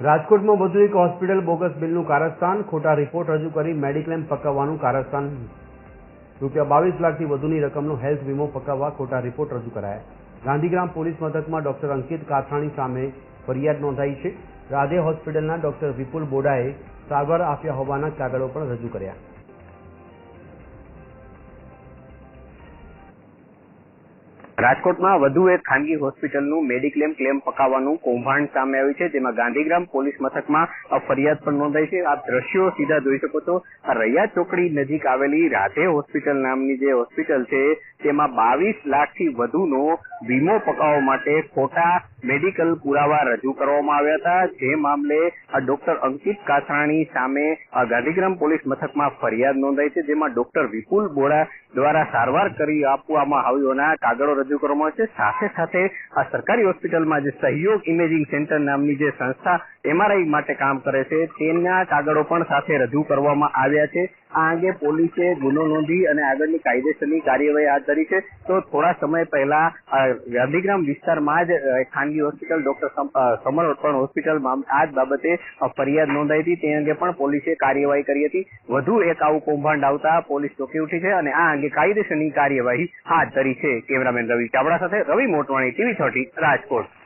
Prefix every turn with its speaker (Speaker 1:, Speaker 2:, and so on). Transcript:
Speaker 1: રાજકોટમાં વધુ એક હોસ્પિટલ બોગસ બિલનું કારસ્તાન, ખોટા રિપોર્ટ રજૂ કરી મેડિક્લેમ પકાવવાનું કારસ્તાન. ₹22 લાખથી વધુની રકમનો હેલ્થ વીમો પકાવવા ખોટા રિપોર્ટ રજૂ કરાયા. ગાંધીગ્રામ પોલીસ મથકમાં ડોક્ટર અંકિત કાથાણી સામે ફરિયાદ નોંધાઈ છે. રાધે હોસ્પિટલના ડોક્ટર વિપુલ બોડાએ સારવાર આપ્યા હોવાના કાગળો પણ રજૂ કર્યા.
Speaker 2: રાજકોટમાં વધુ એક ખાનગી હોસ્પિટલનું મેડિક્લેમ ક્લેમ પકાવવાનું કૌભાંડ સામે આવ્યું છે, જેમાં ગાંધીગ્રામ પોલીસ મથકમાં ફરિયાદ પણ નોંધાઈ છે. આપ દ્રશ્યો સીધા જોઈ શકો છો. રૈયા ચોકડી નજીક આવેલી રાધે હોસ્પિટલ નામની જે હોસ્પિટલ છે, તેમાં 22 લાખથી વધુનો વીમો પકાવવા માટે ખોટા મેડિકલ પુરાવા રજૂ કરવામાં આવ્યા હતા. જે મામલે ડોક્ટર અંકિત કાથાણી સામે ગાંધીગ્રામ પોલીસ મથકમાં ફરિયાદ નોંધાઈ છે, જેમાં ડોક્ટર વિપુલ બોડા દ્વારા સારવાર કરી આપવામાં આવ્યોના કાગળો રજૂ કરવામાં આવે છે. સાથે સાથે આ સરકારી હોસ્પિટલમાં જે સહયોગ ઇમેજિંગ સેન્ટર નામની જે સંસ્થા MRI માટે કામ કરે છે, તેના કાગળો પણ સાથે રજૂ કરવામાં આવ્યા છે. આ અંગે પોલીસે ગુનો નોંધી અને આગળની કાયદેસરની કાર્યવાહી હાથ ધરી છે. તો થોડા સમય પહેલા ગાંધીગ્રામ વિસ્તારમાં જ ખાનગી હોસ્પિટલ ડોક્ટર સમર્પણ હોસ્પિટલમાં આ જ બાબતે ફરિયાદ નોંધાઈ હતી. તે અંગે પણ પોલીસે કાર્યવાહી કરી હતી. વધુ એક આવું કૌભાંડ આવતા પોલીસ ચોંકી ઉઠી છે અને આ અંગે કાયદેસરની કાર્યવાહી હાથ ધરી છે. કેમેરામેન રવિ ચાવડા સાથે રવિ મોટવાણી, TV30 રાજકોટ.